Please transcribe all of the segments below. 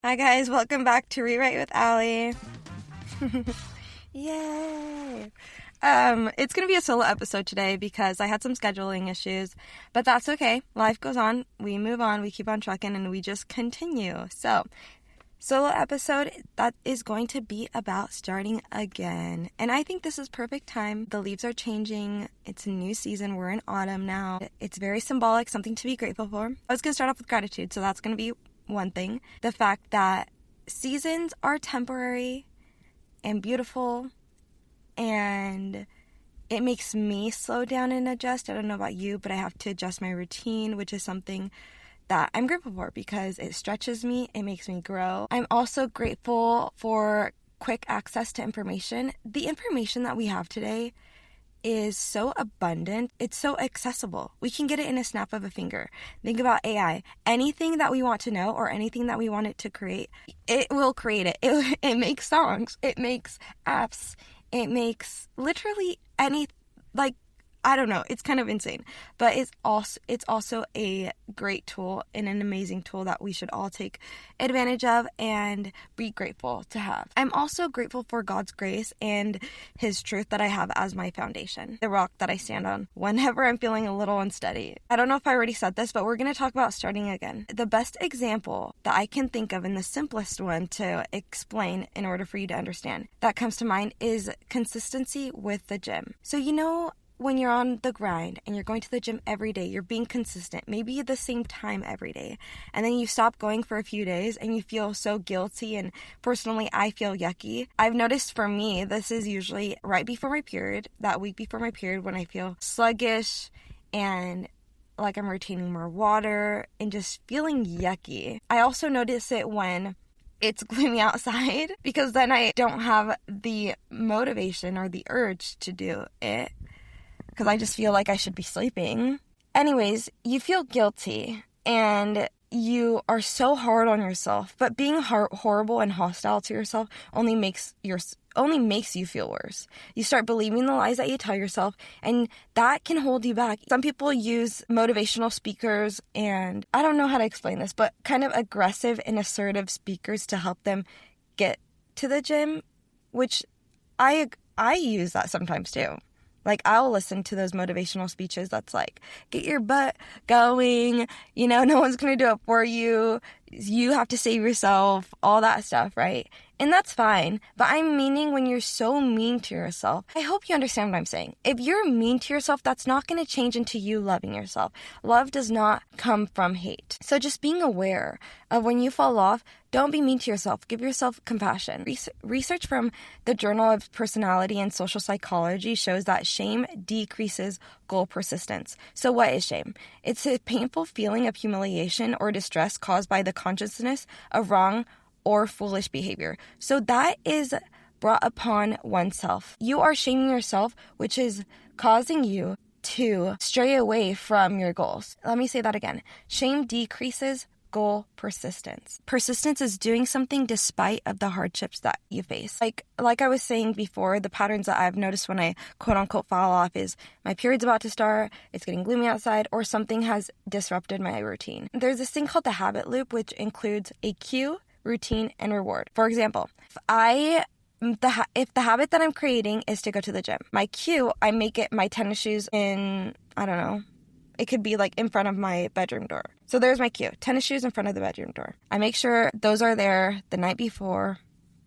Hi guys, welcome back to Rewrite with Allie. Yay! It's gonna be a solo episode today because I had some scheduling issues, but that's okay. Life goes on, we move on, we keep on trucking, and we just continue. So, solo episode that is going to be about starting again. And I think this is perfect time. The leaves are changing. It's a new season. We're in autumn now. It's very symbolic, something to be grateful for. I was gonna start off with gratitude, so that's gonna be one thing. The fact that seasons are temporary and beautiful, and it makes me slow down and adjust. I don't know about you, but I have to adjust my routine, which is something that I'm grateful for because it stretches me, it makes me grow. I'm also grateful for quick access to information. The information that we have today is so abundant. It's so accessible. We can get it in a snap of a finger. Think about AI. Anything that we want to know or anything that we want it to create, it will create it. It makes songs. It makes apps. It makes literally I don't know. It's kind of insane, but it's also a great tool and an amazing tool that we should all take advantage of and be grateful to have. I'm also grateful for God's grace and His truth that I have as my foundation, the rock that I stand on whenever I'm feeling a little unsteady. I don't know if I already said this, but we're going to talk about starting again. The best example that I can think of and the simplest one to explain in order for you to understand that comes to mind is consistency with the gym. So when you're on the grind and you're going to the gym every day, you're being consistent, maybe at the same time every day, and then you stop going for a few days and you feel so guilty, and personally, I feel yucky. I've noticed for me, this is usually right before my period, that week before my period, when I feel sluggish and like I'm retaining more water and just feeling yucky. I also notice it when it's gloomy outside because then I don't have the motivation or the urge to do it, because I just feel like I should be sleeping. Anyways, you feel guilty and you are so hard on yourself, but being horrible and hostile to yourself only makes you feel worse. You start believing the lies that you tell yourself, and that can hold you back. Some people use motivational speakers, and I don't know how to explain this, but kind of aggressive and assertive speakers to help them get to the gym, which I use that sometimes too. Like, I'll listen to those motivational speeches that's like, get your butt going, no one's going to do it for you, you have to save yourself, all that stuff, right? And that's fine, but I'm meaning when you're so mean to yourself. I hope you understand what I'm saying. If you're mean to yourself, that's not going to change into you loving yourself. Love does not come from hate. So just being aware of when you fall off, don't be mean to yourself. Give yourself compassion. Research from the Journal of Personality and Social Psychology shows that shame decreases goal persistence. So what is shame? It's a painful feeling of humiliation or distress caused by the consciousness of wrong or foolish behavior. So that is brought upon oneself. You are shaming yourself, which is causing you to stray away from your goals. Let me say that again. Shame decreases goal persistence. Persistence is doing something despite of the hardships that you face. Like I was saying before, the patterns that I've noticed when I quote unquote fall off is my period's about to start, it's getting gloomy outside, or something has disrupted my routine. There's this thing called the habit loop, which includes a cue, routine, and reward. For example, if the habit that I'm creating is to go to the gym, my cue, I make it my tennis shoes in, I don't know, it could be like in front of my bedroom door. So there's my cue, tennis shoes in front of the bedroom door. I make sure those are there the night before,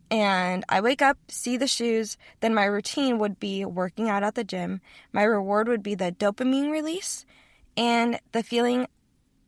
and I wake up, see the shoes. Then my routine would be working out at the gym. My reward would be the dopamine release and the feeling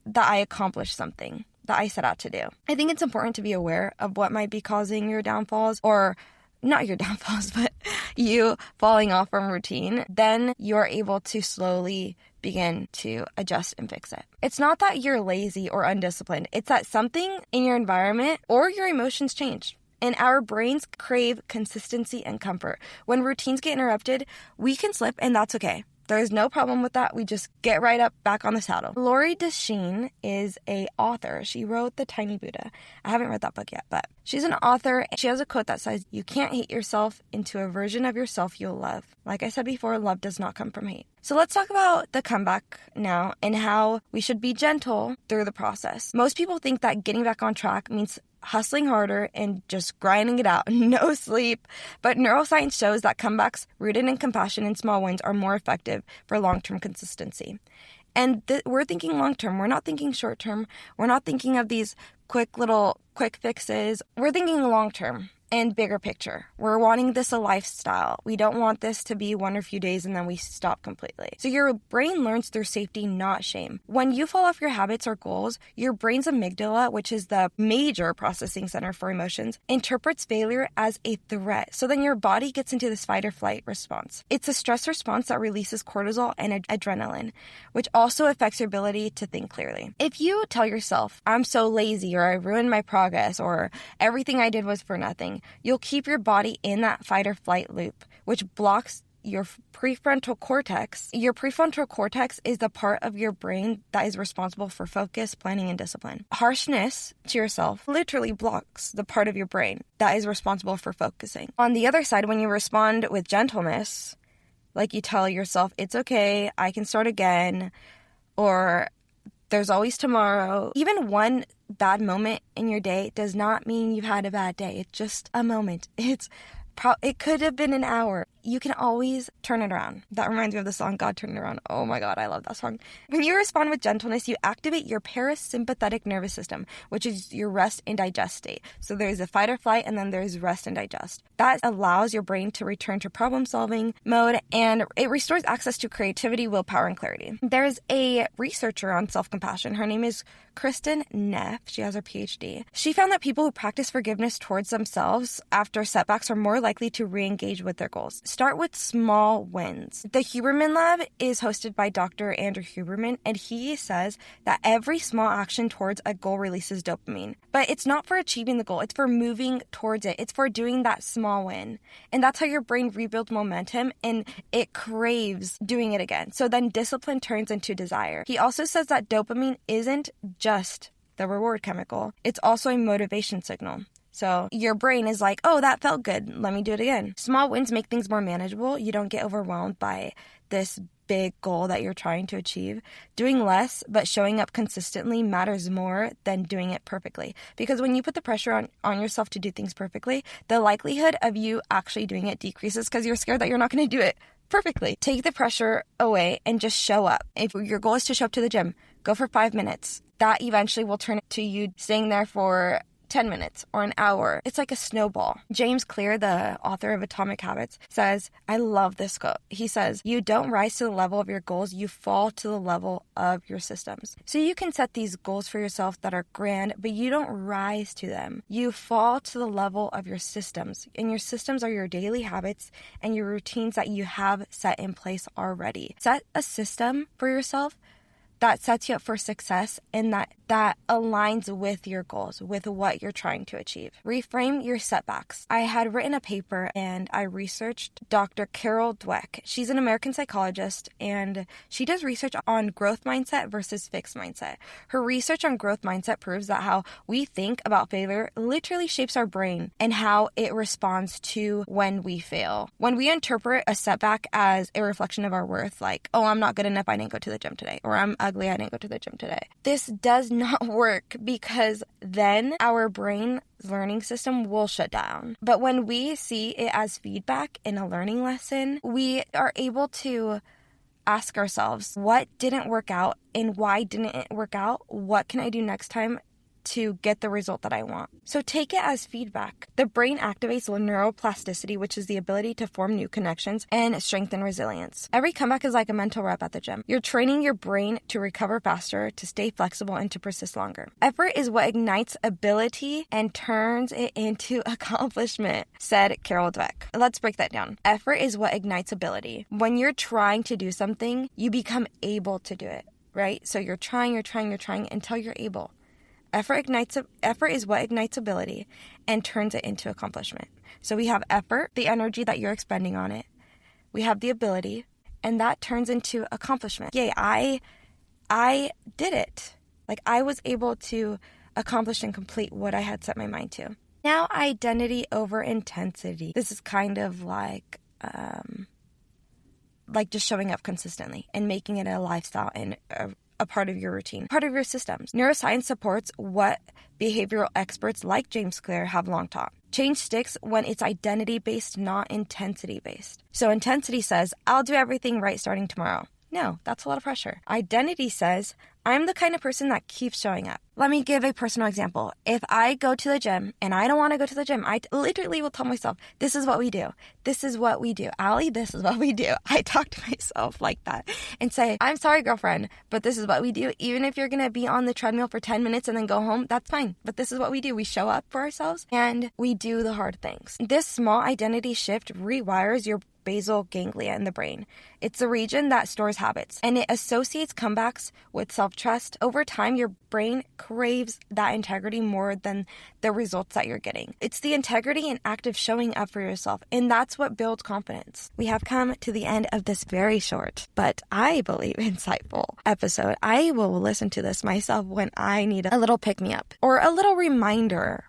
that I accomplished something that I set out to do. I think it's important to be aware of what might be causing your downfalls, or not your downfalls, but you falling off from routine. Then you're able to slowly begin to adjust and fix it. It's not that you're lazy or undisciplined. It's that something in your environment or your emotions change. And our brains crave consistency and comfort. When routines get interrupted, we can slip, and that's okay. There is no problem with that. We just get right up back on the saddle. Lori Deschene is an author. She wrote The Tiny Buddha. I haven't read that book yet, but she's an author. She has a quote that says, "You can't hate yourself into a version of yourself you'll love." Like I said before, love does not come from hate. So let's talk about the comeback now and how we should be gentle through the process. Most people think that getting back on track means hustling harder and just grinding it out, no sleep. But neuroscience shows that comebacks rooted in compassion and small wins are more effective for long-term consistency. And we're thinking long-term. We're not thinking short-term. We're not thinking of these quick fixes. We're thinking long-term and bigger picture. We're wanting this a lifestyle. We don't want this to be one or few days and then we stop completely. So your brain learns through safety, not shame. When you fall off your habits or goals, your brain's amygdala, which is the major processing center for emotions, interprets failure as a threat. So then your body gets into this fight or flight response. It's a stress response that releases cortisol and adrenaline, which also affects your ability to think clearly. If you tell yourself, I'm so lazy, or I ruined my progress, or everything I did was for nothing, you'll keep your body in that fight or flight loop, which blocks your prefrontal cortex. Your prefrontal cortex is the part of your brain that is responsible for focus, planning, and discipline. Harshness to yourself literally blocks the part of your brain that is responsible for focusing. On the other side, when you respond with gentleness, like you tell yourself, it's okay, I can start again, or there's always tomorrow. Even one bad moment in your day does not mean you've had a bad day. It's just a moment. It could have been an hour. You can always turn it around. That reminds me of the song, God Turn It Around. Oh my God, I love that song. When you respond with gentleness, you activate your parasympathetic nervous system, which is your rest and digest state. So there's a fight or flight, and then there's rest and digest. That allows your brain to return to problem-solving mode, and it restores access to creativity, willpower, and clarity. There's a researcher on self-compassion. Her name is Kristen Neff. She has her PhD. She found that people who practice forgiveness towards themselves after setbacks are more likely to re-engage with their goals. Start with small wins. The Huberman Lab is hosted by Dr. Andrew Huberman, and he says that every small action towards a goal releases dopamine. But it's not for achieving the goal. It's for moving towards it. It's for doing that small win. And that's how your brain rebuilds momentum, and it craves doing it again. So then discipline turns into desire. He also says that dopamine isn't just the reward chemical. It's also a motivation signal. So your brain is like, oh, that felt good. Let me do it again. Small wins make things more manageable. You don't get overwhelmed by this big goal that you're trying to achieve. Doing less but showing up consistently matters more than doing it perfectly. Because when you put the pressure on yourself to do things perfectly, the likelihood of you actually doing it decreases because you're scared that you're not going to do it perfectly. Take the pressure away and just show up. If your goal is to show up to the gym, go for 5 minutes. That eventually will turn to you staying there for 10 minutes or an hour. It's like a snowball. James Clear, the author of Atomic Habits, says, I love this quote. He says, you don't rise to the level of your goals, you fall to the level of your systems. So you can set these goals for yourself that are grand, but you don't rise to them. You fall to the level of your systems. And your systems are your daily habits and your routines that you have set in place already. Set a system for yourself that sets you up for success and that aligns with your goals, with what you're trying to achieve. Reframe your setbacks. I had written a paper and I researched Dr. Carol Dweck. She's an American psychologist and she does research on growth mindset versus fixed mindset. Her research on growth mindset proves that how we think about failure literally shapes our brain and how it responds to when we fail. When we interpret a setback as a reflection of our worth, like, oh, I'm not good enough, I didn't go to the gym today, or I'm ugly, I didn't go to the gym today. This does not work because then our brain's learning system will shut down. But when we see it as feedback in a learning lesson, we are able to ask ourselves, what didn't work out and why didn't it work out? What can I do next time to get the result that I want? So take it as feedback. The brain activates neuroplasticity, which is the ability to form new connections and strengthen resilience. Every comeback is like a mental rep at the gym. You're training your brain to recover faster, to stay flexible, and to persist longer. Effort is what ignites ability and turns it into accomplishment, said Carol Dweck. Let's break that down. Effort is what ignites ability. When you're trying to do something, you become able to do it, right? So you're trying until you're able. Effort is what ignites ability and turns it into accomplishment. So we have effort, the energy that you're expending on it. We have the ability, and that turns into accomplishment. Yay, I did it. Like I was able to accomplish and complete what I had set my mind to. Now, identity over intensity. This is kind of like just showing up consistently and making it a lifestyle and a a part of your routine, part of your systems. Neuroscience supports what behavioral experts like James Clear have long taught. Change sticks when it's identity-based, not intensity-based. So intensity says, I'll do everything right starting tomorrow. No, that's a lot of pressure. Identity says, I'm the kind of person that keeps showing up. Let me give a personal example. If I go to the gym and I don't want to go to the gym, I literally will tell myself, this is what we do. This is what we do. Allie, this is what we do. I talk to myself like that and say, I'm sorry, girlfriend, but this is what we do. Even if you're going to be on the treadmill for 10 minutes and then go home, that's fine. But this is what we do. We show up for ourselves and we do the hard things. This small identity shift rewires your basal ganglia in the brain. It's the region that stores habits, and it associates comebacks with self-trust. Over time, your brain craves that integrity more than the results that you're getting. It's the integrity and active showing up for yourself, and that's what builds confidence. We have come to the end of this very short, but I believe insightful episode. I will listen to this myself when I need a little pick-me-up or a little reminder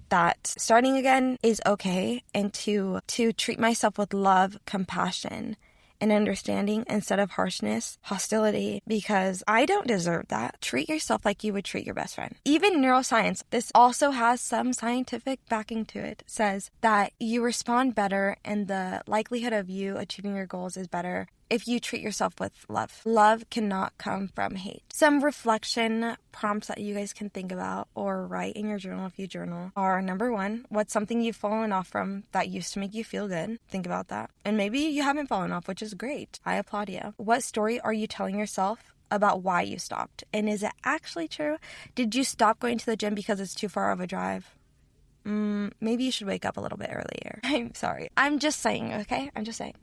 that starting again is okay, and to treat myself with love, compassion, and understanding instead of harshness, hostility, because I don't deserve that. Treat yourself like you would treat your best friend. Even neuroscience, this also has some scientific backing to it, says that you respond better and the likelihood of you achieving your goals is better if you treat yourself with love. Love cannot come from hate. Some reflection prompts that you guys can think about or write in your journal if you journal are: number one, what's something you've fallen off from that used to make you feel good? Think about that. And maybe you haven't fallen off, which is great. I applaud you. What story are you telling yourself about why you stopped? And is it actually true? Did you stop going to the gym because it's too far of a drive? Maybe you should wake up a little bit earlier. I'm sorry. I'm just saying, okay? I'm just saying.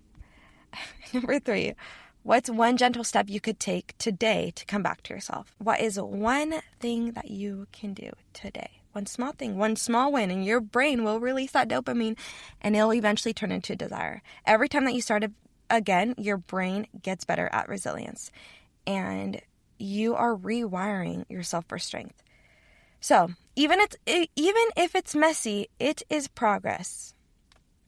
Number 3, what's one gentle step you could take today to come back to yourself? What is one thing that you can do today? One small thing, one small win, and your brain will release that dopamine and it'll eventually turn into desire. Every time that you start again, your brain gets better at resilience and you are rewiring yourself for strength. So even if it's messy, it is progress.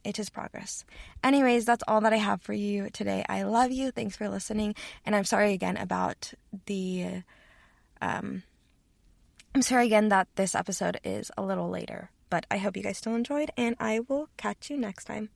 It is progress. Anyways, that's all that I have for you today. I love you. Thanks for listening. And I'm sorry again about I'm sorry again that this episode is a little later. But I hope you guys still enjoyed, and I will catch you next time.